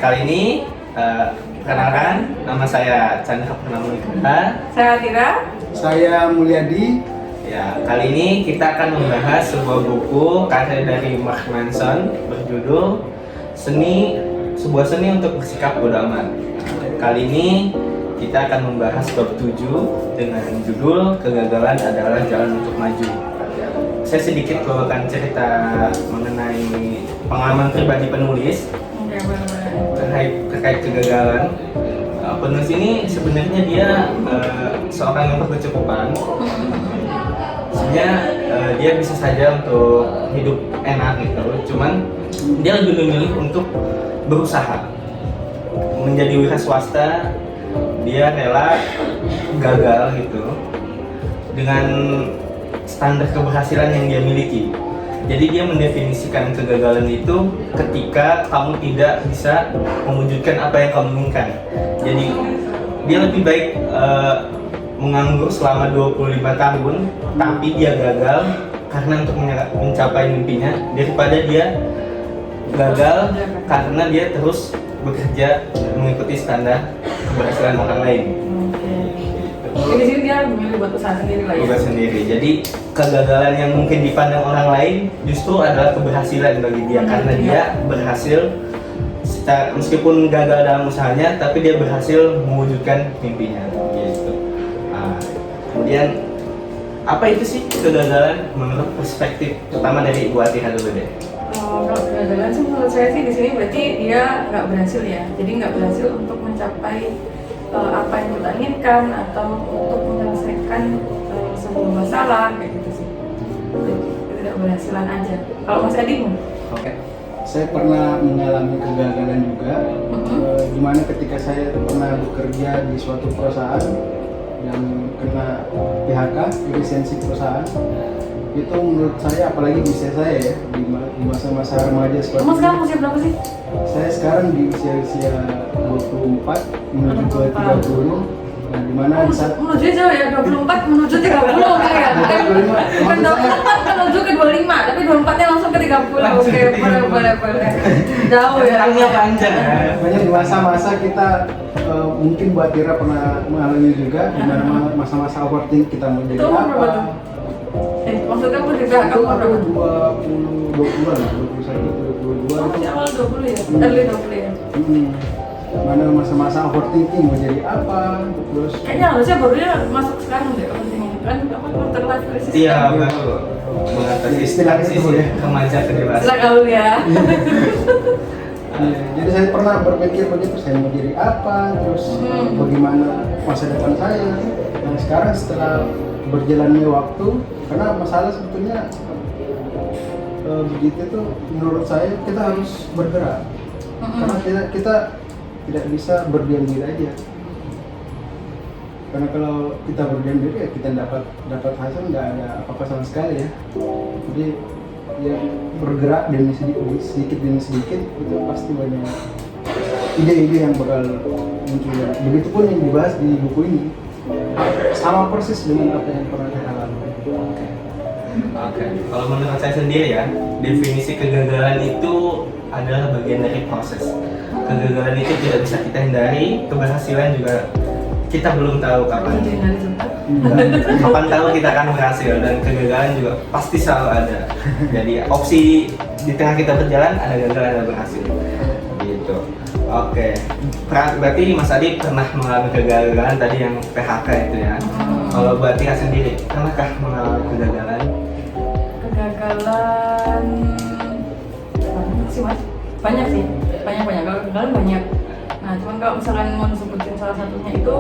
kali ini perkenalkan, nama saya Chandra Purnamulika. Saya Tira. Saya Mulyadi. Ya, kali ini kita akan membahas sebuah buku karya dari Mark Manson berjudul Sebuah Seni untuk Bersikap Bodo Amat. Kali ini kita akan membahas bab 7 dengan judul Kegagalan Adalah Jalan Untuk Maju. Saya sedikit bawakan cerita mengenai pengalaman pribadi penulis terkait kegagalan. Penulis ini sebenarnya dia seorang yang berkecukupan. Sebenarnya dia bisa saja untuk hidup enak gitu, cuman dia lebih memilih untuk berusaha menjadi wira swasta. Dia rela gagal gitu dengan standar keberhasilan yang dia miliki. Jadi dia mendefinisikan kegagalan itu ketika kamu tidak bisa mewujudkan apa yang kamu inginkan. Jadi dia lebih baik menganggur selama 25 tahun tapi dia gagal karena untuk mencapai mimpinya, daripada dia gagal karena dia terus bekerja mengikuti standar keberhasilan orang lain. Jadi di sini dia memilih buat usaha sendiri lah ya. Usaha sendiri. Jadi kegagalan yang mungkin dipandang orang lain justru adalah keberhasilan bagi dia karena dia berhasil meskipun gagal dalam usahanya, tapi dia berhasil mewujudkan mimpinya. Gitu. Kemudian apa itu sih kegagalan menurut perspektif pertama dari Ibu Atira dulu deh? Kalau kegagalan sih menurut saya sih di sini berarti dia nggak berhasil ya. Jadi nggak berhasil untuk mencapai apa yang kita inginkan atau untuk menyelesaikan sebuah masalah kayak gitu sih. Jadi tidak berhasilan aja. Kalau Mas Adi? Oke. Saya pernah mengalami kegagalan juga, dimana ketika saya pernah bekerja di suatu perusahaan yang kena PHK, efisiensi perusahaan. Itu menurut saya, apalagi di usia saya ya, di masa-masa remaja seperti Mas ini. sekarang usia berapa sih? Saya sekarang di usia 24 menuju ke 30. Nah, dimana di saat Menuju jauh ya, 24 menuju 30 ya. Bukan 24 menuju ke 25, tapi 24-nya langsung ke 30. Oke, boleh. Jauh ya. Tangnya panjang. banyak di masa-masa kita mungkin buat Tira pernah mengalami juga, di mana masa-masa overthink kita mau jadi Itu umur berapa tuh? apa. Maksudnya aku juga Itu kamu berapa? 20-an lah, 21, 22. Masih awal 20 ya? Early 20 ya? Mana masa-masa overthinking mau jadi apa, terus Kayaknya harusnya barunya masuk sekarang deh overthinking. Kan apa quarter life crisis? Iya, betul. Mengatasi Istilahnya itu transisi ya. remaja ke dewasa. Setelah gaul ya. jadi saya pernah berpikir begitu, saya mau jadi apa, terus bagaimana masa depan saya. Nah sekarang setelah berjalannya waktu, karena masalah sebetulnya begitu tuh menurut saya kita harus bergerak, karena kita tidak bisa berdiam diri aja. Karena kalau kita berdiam diri ya kita dapat hasil nggak ada apa-apa sama sekali ya. Jadi ya bergerak demi sedikit demi sedikit itu pasti banyak ide-ide yang bakal muncul. Begitupun yang dibahas di buku ini sama persis dengan apa yang pernah saya alami. Oke. Kalau menurut saya sendiri ya, definisi kegagalan itu adalah bagian dari proses. Kegagalan itu tidak bisa kita hindari, keberhasilan juga kita belum tahu kapan. Kapan tahu kita akan berhasil, dan kegagalan juga pasti selalu ada. Jadi opsi di tengah kita berjalan ada gagal ada berhasil. Gitu. Oke. Berarti Mas Adi pernah mengalami kegagalan tadi yang PHK itu ya. Kalau buat Tika sendiri, pernahkah mengalami kegagalan? Kegagalan banyak sih Mas. Banyak sih. Banyak. Kalau kegagalan banyak. Nah, cuman kalau misalkan mau disebutin salah satunya itu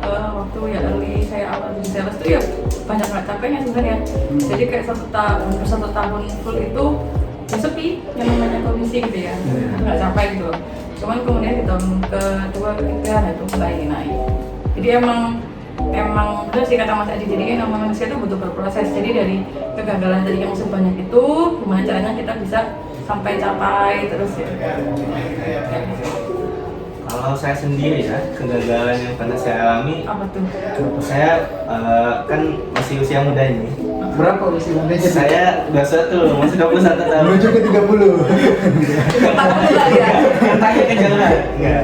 waktu ya early saya awal jadi sales itu ya banyak nggak capeknya sebenarnya. Jadi kayak satu tahun full itu ya sepi yang namanya komisi gitu ya, nggak capek gitu. Cuman kemudian di tahun kedua ketiga nah itu mulai naik. Jadi emang benar sih kata Mas Adi, jadi kan manusia itu butuh berproses. Jadi dari kegagalan tadi yang sebanyak itu, gimana caranya kita bisa sampai capai terus ya. Kalau saya sendiri ya, kegagalan yang pernah saya alami, Apa tuh? saya kan masih usia muda ini. Berapa usia Anda? Saya 21, masih 21 tahun. Menuju ke 30. 40 lah ya. Tanya ke Enggak.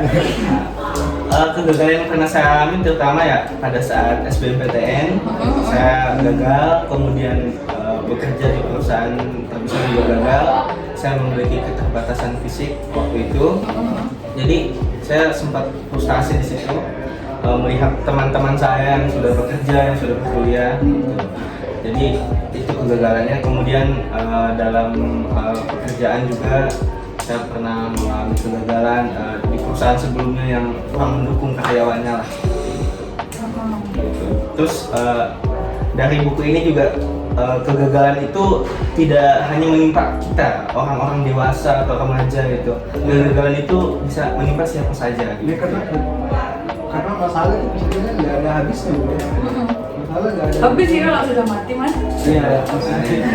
Kegagalan yang pernah saya alami terutama ya pada saat SBMPTN saya gagal, kemudian bekerja di perusahaan terbesar juga gagal. Saya memiliki keterbatasan fisik waktu itu, jadi saya sempat frustasi di situ melihat teman-teman saya yang sudah bekerja, yang sudah berkuliah. Jadi itu kegagalannya. Kemudian dalam pekerjaan juga saya pernah mengalami kegagalan di perusahaan sebelumnya yang kurang mendukung karyawannya lah. Terus dari buku ini juga kegagalan itu tidak hanya menimpa kita, orang-orang dewasa atau remaja gitu. Kegagalan itu bisa menimpa siapa saja. Ya, karena masalah itu sebenarnya nggak ada habisnya, Bu. Masalah nggak ada. Habis sih kalau sudah mati mas. Iya, maksudnya.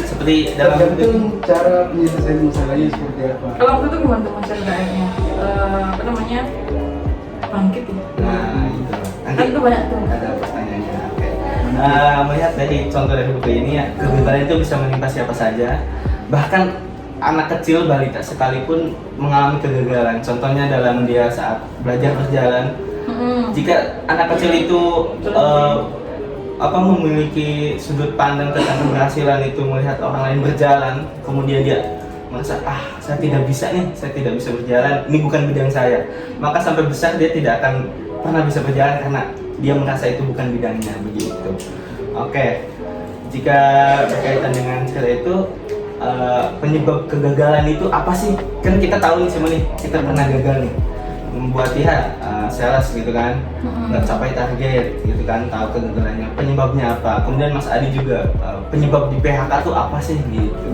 Seperti dalam Tergantung cara penyelesaian masalahnya seperti apa. Kalau waktu itu gimana tuh mas ceritanya? Apa namanya? Bangkit ya? Nah, itu. Kan itu banyak tuh. Ada pertanyaannya. Oke. Melihat dari contoh dari buku ini ya, kegagalan itu bisa menimpa siapa saja. Bahkan anak kecil, balita sekalipun mengalami kegagalan. Contohnya dalam dia saat belajar berjalan. Jika anak kecil itu memiliki sudut pandang tentang keberhasilan itu melihat orang lain berjalan, kemudian dia merasa saya tidak bisa nih, saya tidak bisa berjalan, ini bukan bidang saya, maka sampai besar dia tidak akan pernah bisa berjalan karena dia merasa itu bukan bidangnya, begitu. Oke, jika berkaitan dengan cerita itu, penyebab kegagalan itu apa sih? Kan kita tahu nih semua nih, kita pernah gagal nih membuat sales gitu kan, nggak capai target gitu kan, tahu kegagalannya, penyebabnya apa. Kemudian Mas Adi juga penyebab di PHK tuh apa sih gitu,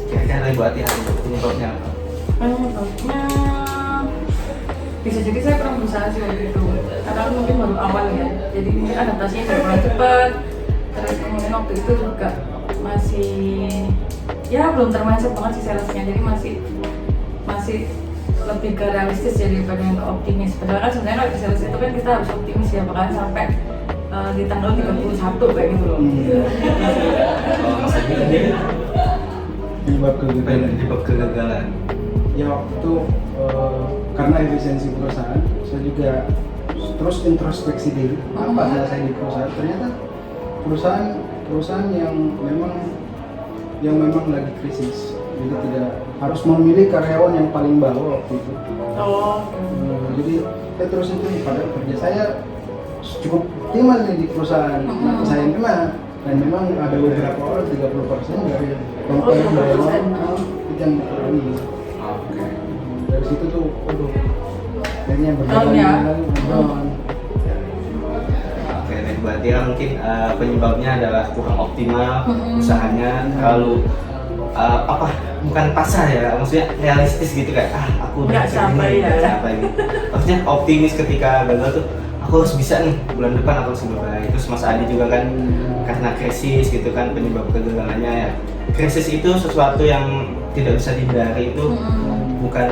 kira-kira Ibu Ati penyebabnya apa? Penyebabnya bisa jadi saya kurang berusaha sih waktu itu, karena mungkin baru awal ya, jadi mungkin adaptasinya kurang cepat. Terus kemudian waktu itu juga masih ya belum termasuk banget sih salesnya, jadi masih lebih ke realistis daripada yang ke optimis. Padahal kan sebenarnya kalau di sales itu kan kita harus optimis ya, bahkan sampai di tanggal 31 kayak gitu loh. Kalau Mas Adi sendiri penyebab kegagalan Ya waktu itu karena efisiensi perusahaan, saya juga terus introspeksi diri apa hasil saya di perusahaan. Ternyata perusahaan yang memang lagi krisis, jadi tidak harus memilih karyawan yang paling bawah waktu itu. Jadi saya terus itu, padahal kerja saya cukup optimal nih di perusahaan. Saya kena, dan memang ada beberapa orang 30% dari yang bawah itu yang ini. Dari situ tuh, akhirnya berjalan. Oke, berarti kan mungkin penyebabnya adalah kurang optimal usahanya, terlalu bukan pasar ya, maksudnya realistis gitu kayak aku udah sampai gitu. Maksudnya optimis ketika gagal tuh aku harus bisa nih, bulan depan aku harus berbaik. Terus Mas Adi juga kan karena krisis gitu kan, penyebab kegagalannya ya. Krisis itu sesuatu yang tidak bisa dihindari, itu bukan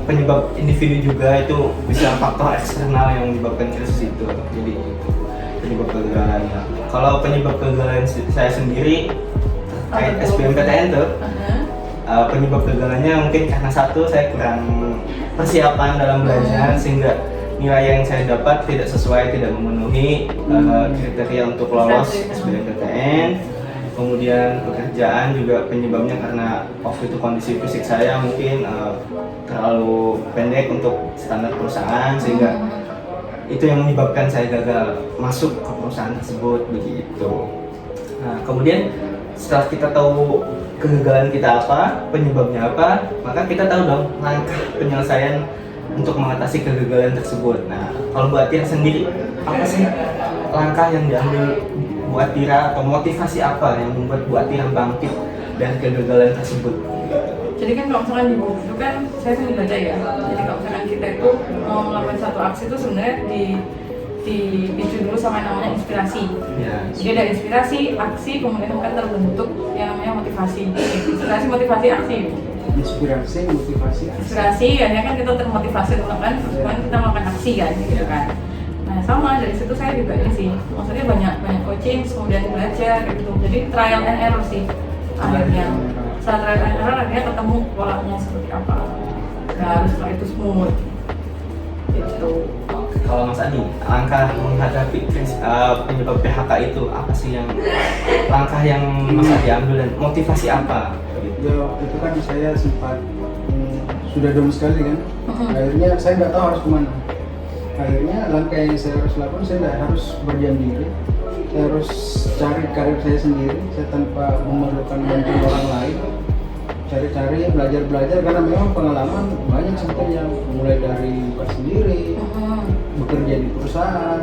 penyebab individu juga, itu bisa faktor eksternal yang menyebabkan krisis itu. Jadi itu penyebab kegagalannya. Kalau penyebab kegagalan saya sendiri terkait SBMPTN tuh, penyebab kegagalannya mungkin karena satu, saya kurang persiapan dalam belajar sehingga nilai yang saya dapat tidak sesuai, tidak memenuhi kriteria untuk lolos SBMPTN. Kemudian pekerjaan juga penyebabnya karena waktu itu kondisi fisik saya mungkin terlalu pendek untuk standar perusahaan, sehingga itu yang menyebabkan saya gagal masuk ke perusahaan tersebut, begitu. Nah, kemudian setelah kita tahu kegagalan kita apa, penyebabnya apa, maka kita tahu dong langkah penyelesaian untuk mengatasi kegagalan tersebut. Nah, kalau Bu Atira sendiri, apa sih langkah yang diambil Bu Atira, atau motivasi apa yang membuat Bu Atira bangkit dari kegagalan tersebut? Jadi kan kalau misalkan di buku itu kan saya sering baca ya, jadi kalau misalkan kita itu mau melakukan satu aksi itu sebenarnya dipicu dulu sama yang namanya inspirasi. Jadi ada inspirasi, aksi, kemudian kan terbentuk yang namanya motivasi. Inspirasi, motivasi, aksi. Inspirasi, motivasi, aksi. Inspirasi, akhirnya kan kita termotivasi dulu kan, kemudian kita melakukan aksi kan, gitu kan. Nah sama, dari situ saya juga ini sih, maksudnya banyak coaching, kemudian belajar gitu. Jadi trial and error sih akhirnya. Setelah trial and error akhirnya ketemu polanya seperti apa. Nah setelah itu smooth gitu. Kalau Mas Adi, langkah menghadapi penyebab PHK itu apa sih langkah yang Mas Adi ambil dan motivasi apa? Ya waktu itu kan saya sempat sudah down sekali kan. Akhirnya saya nggak tahu harus kemana. Akhirnya langkah yang saya harus lakukan, saya nggak harus berdiam diri. Saya harus cari karir saya sendiri, saya tanpa memerlukan bantuan orang lain. Cari-cari, belajar-belajar, karena memang pengalaman banyak sebetulnya, mulai dari buka sendiri, bekerja di perusahaan,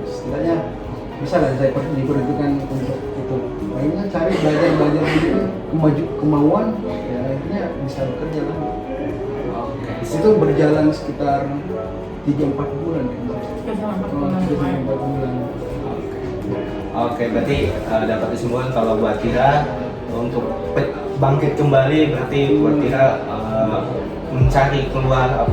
setidaknya bisa lah saya diperhitungkan untuk itu. Akhirnya cari belajar sendiri, kemauan, ya akhirnya bisa bekerja lagi. Itu berjalan sekitar 3-4 bulan ya. 3-4 bulan. Oke, berarti dapat disimpulkan kalau buat Tira untuk bangkit kembali berarti buat Tira mencari keluar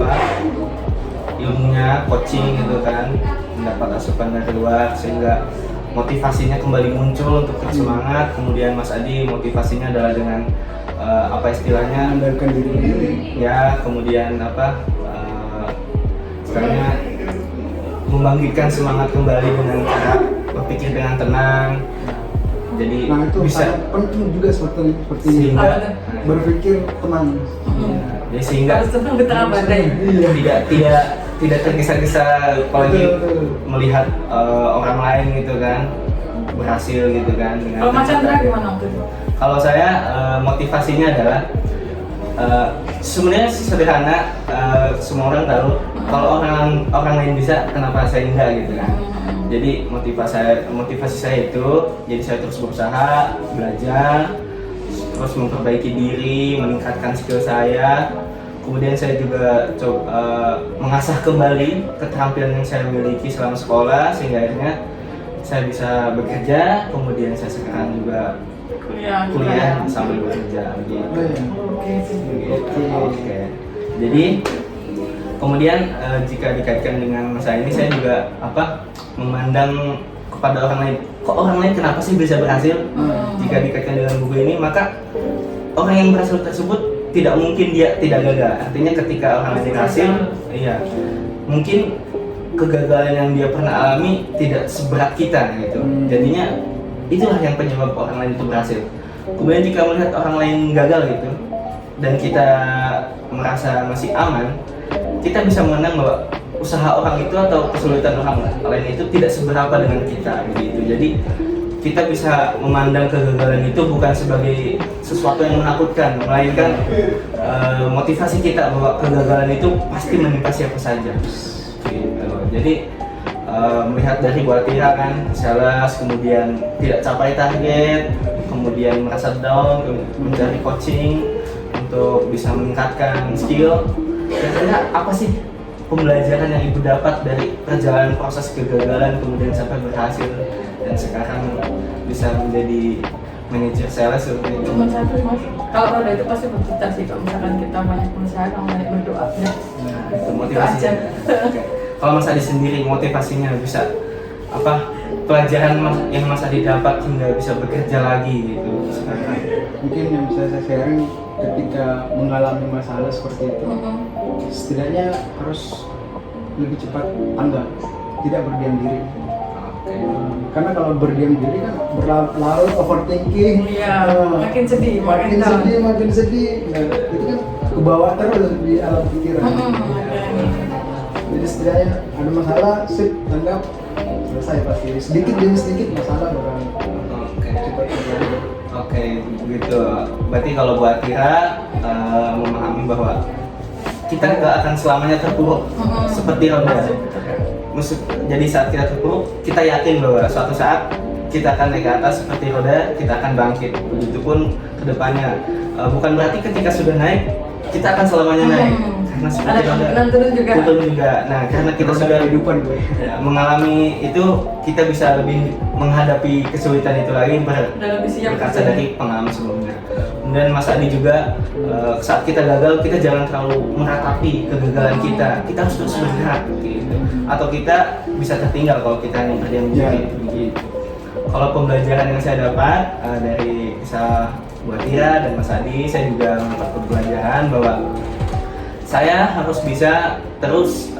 ilmunya, coaching gitu kan, mendapat asupan dari luar sehingga motivasinya kembali muncul untuk bersemangat. Kemudian Mas Adi motivasinya adalah dengan istilahnya mengandalkan diri sendiri. Ya, kemudian istilahnya membangkitkan semangat kembali dengan cara berpikir dengan tenang. Jadi Nah itu bisa sangat penting juga seperti sehingga berpikir tenang. jadi sehingga Harus tenang di tengah badai. tidak tergesa-gesa apalagi Betul. melihat orang lain gitu kan berhasil gitu kan dengan Kalau Mas Chandra gimana waktu itu? Kalau saya motivasinya adalah sebenarnya sederhana, semua orang tahu kalau orang lain bisa, kenapa saya enggak gitu kan. Jadi motivasi saya itu, jadi saya terus berusaha belajar, terus memperbaiki diri, meningkatkan skill saya. Kemudian saya juga coba mengasah kembali keterampilan yang saya miliki selama sekolah sehingga akhirnya saya bisa bekerja. Kemudian saya sekarang juga kuliah sambil bekerja gitu. Oke. Jadi kemudian jika dikaitkan dengan masa ini saya juga memandang kepada orang lain. Kok orang lain kenapa sih bisa berhasil? Jika dikaitkan dengan buku ini, maka orang yang berhasil tersebut tidak mungkin dia tidak gagal. Artinya ketika orang lain berhasil, iya, mungkin kegagalan yang dia pernah alami tidak seberat kita gitu. Jadinya itulah yang penyebab orang lain itu berhasil. Kemudian jika melihat orang lain gagal gitu dan kita merasa masih aman, kita bisa mengenang bahwa usaha orang itu atau kesulitan orang lain itu tidak seberapa dengan kita begitu. Jadi kita bisa memandang kegagalan itu bukan sebagai sesuatu yang menakutkan, melainkan motivasi kita bahwa kegagalan itu pasti menimpa siapa saja. Gitu. Jadi melihat dari buat Tira kan, sales, kemudian tidak capai target, kemudian merasa down, mencari coaching untuk bisa meningkatkan skill. Kira-kira apa sih pembelajaran yang ibu dapat dari perjalanan proses kegagalan kemudian sampai berhasil dan sekarang bisa menjadi manajer sales seperti itu? Cuma satu Mas, kalau roda itu pasti berputar sih. Kalau misalkan kita banyak berusaha, kalau banyak berdoa, ya Itu motivasinya. Oke. Kalau Mas Adi sendiri motivasinya bisa pelajaran yang Mas Adi dapat hingga bisa bekerja lagi gitu sekarang? Mungkin yang bisa saya sharing ketika mengalami masalah seperti itu, setidaknya harus lebih cepat tanggap, tidak berdiam diri. Karena kalau berdiam diri kan berlarut overthinking, makin sedih, makin sedih. Nah, itu kan kebawa terus di alam pikiran. Jadi setidaknya ada masalah, sip, tanggap, selesai pasti. Sedikit demi sedikit masalah bakal cepat terjadi. Oke, begitu. Berarti kalau buat Tira memahami bahwa kita nggak akan selamanya terpuruk seperti roda. Jadi saat kita terpuruk, kita yakin bahwa suatu saat kita akan naik ke atas seperti roda, kita akan bangkit. Begitupun kedepannya. Bukan berarti ketika sudah naik, kita akan selamanya naik. Karena seperti roda, turun juga. Nah, karena kita sudah kehidupan gue. Mengalami itu, kita bisa lebih menghadapi kesulitan itu lagi berkaca dari pengalaman sebelumnya. Kemudian Mas Adi juga saat kita gagal, kita jangan terlalu meratapi kegagalan kita. Kita harus terus bergerak gitu. Atau kita bisa tertinggal kalau kita hanya berdiam diri begitu. Kalau pembelajaran yang saya dapat dari kisah buat Tira dan Mas Adi, saya juga mendapat pembelajaran bahwa saya harus bisa terus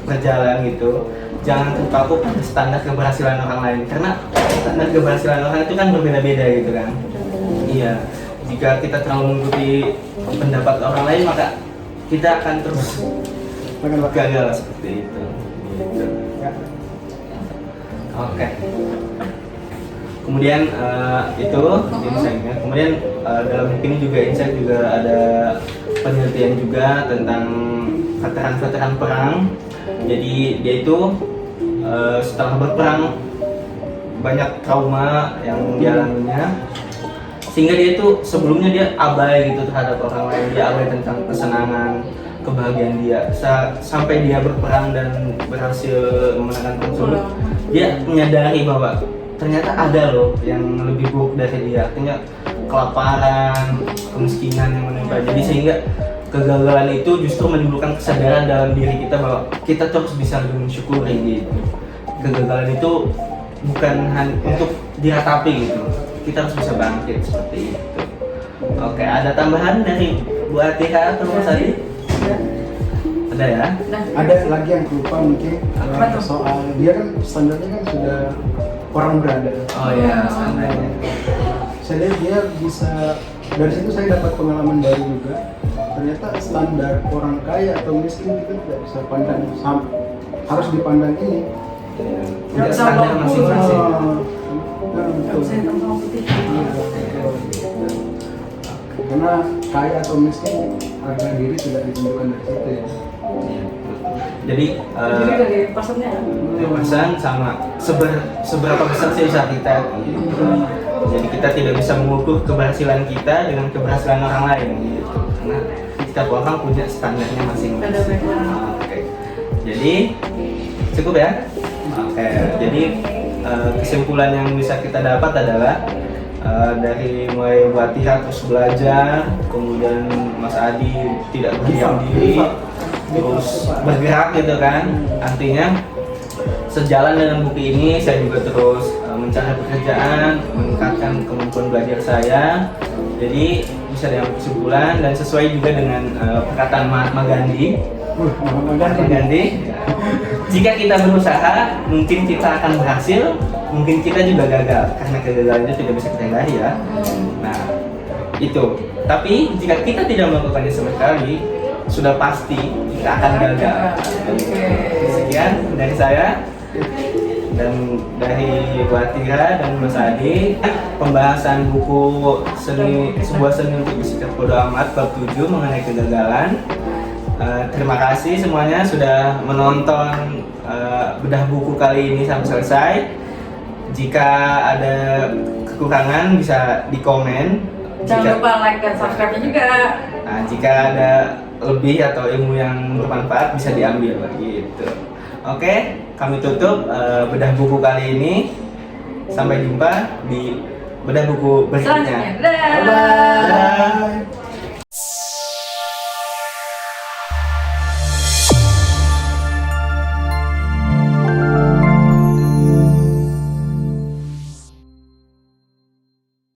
berjalan gitu. Jangan terpaku pada standar keberhasilan orang lain, karena standar keberhasilan orang itu kan berbeda-beda gitu kan. Iya, jika kita terlalu mengikuti pendapat orang lain maka kita akan terus gagal seperti itu. Gitu. Oke. Kemudian itu insight-nya. Kemudian dalam buku ini juga insight juga ada penelitian juga tentang veteran-veteran perang. Jadi dia itu setelah berperang banyak trauma yang dialaminya, sehingga dia itu sebelumnya dia abai gitu terhadap orang lain, dia abai tentang kesenangan, kebahagiaan dia sampai dia berperang dan berhasil memenangkan perang tersebut. Dia menyadari bahwa ternyata ada loh yang lebih buruk dari dia, artinya kelaparan, kemiskinan yang menimpa. Jadi sehingga kegagalan itu justru menimbulkan kesadaran dalam diri kita bahwa kita terus bisa lebih mensyukuri gitu. Kegagalan itu bukan hanya untuk diratapi gitu, kita harus bisa bangkit seperti itu. Oke, ada tambahan dari Bu Atiha atau Mas Adi? Ada ya? Ada lagi yang lupa mungkin soal dia kan standarnya kan sudah orang berada. Oh iya, standarnya. Saya lihat dia bisa, dari situ saya dapat pengalaman baru juga. Ternyata standar orang kaya atau miskin itu tidak bisa pandang harus dipandang ini. Punya standar masing-masing. Karena kaya atau miskin harga diri tidak ditentukan dari situ ya. Jadi dari pasarnya. pesan sama seberapa besar sih usaha kita. Jadi kita tidak bisa mengukur keberhasilan kita dengan keberhasilan orang lain gitu. Karena setiap orang punya standarnya masing-masing. Oke. Jadi cukup ya. Oke. Jadi kesimpulan yang bisa kita dapat adalah dari mulai latihan terus belajar, kemudian Mas Adi tidak berdiam diri, terus bergerak gitu kan. Artinya sejalan dengan buku ini saya juga terus mencari pekerjaan, meningkatkan kemampuan belajar saya. Jadi bisa diambil kesimpulan dan sesuai juga dengan perkataan Mahatma Gandhi. Jika kita berusaha, mungkin kita akan berhasil, mungkin kita juga gagal, karena kegagalan itu tidak bisa kita hindari ya. Nah, itu. Tapi jika kita tidak melakukannya sama sekali, sudah pasti kita akan gagal. Sekian dari saya dan dari Bu Atiha dan Mas Adi, pembahasan buku sebuah seni untuk bersikap bodo amat bab 7 mengenai kegagalan. Terima kasih semuanya sudah menonton bedah buku kali ini sampai selesai. Jika ada kekurangan bisa di komen. Jangan lupa like dan subscribe juga. Nah, jika ada lebih atau ilmu yang bermanfaat bisa diambil gitu. Oke, kami tutup bedah buku kali ini. Sampai jumpa di bedah buku berikutnya. Selanjutnya. Dadah.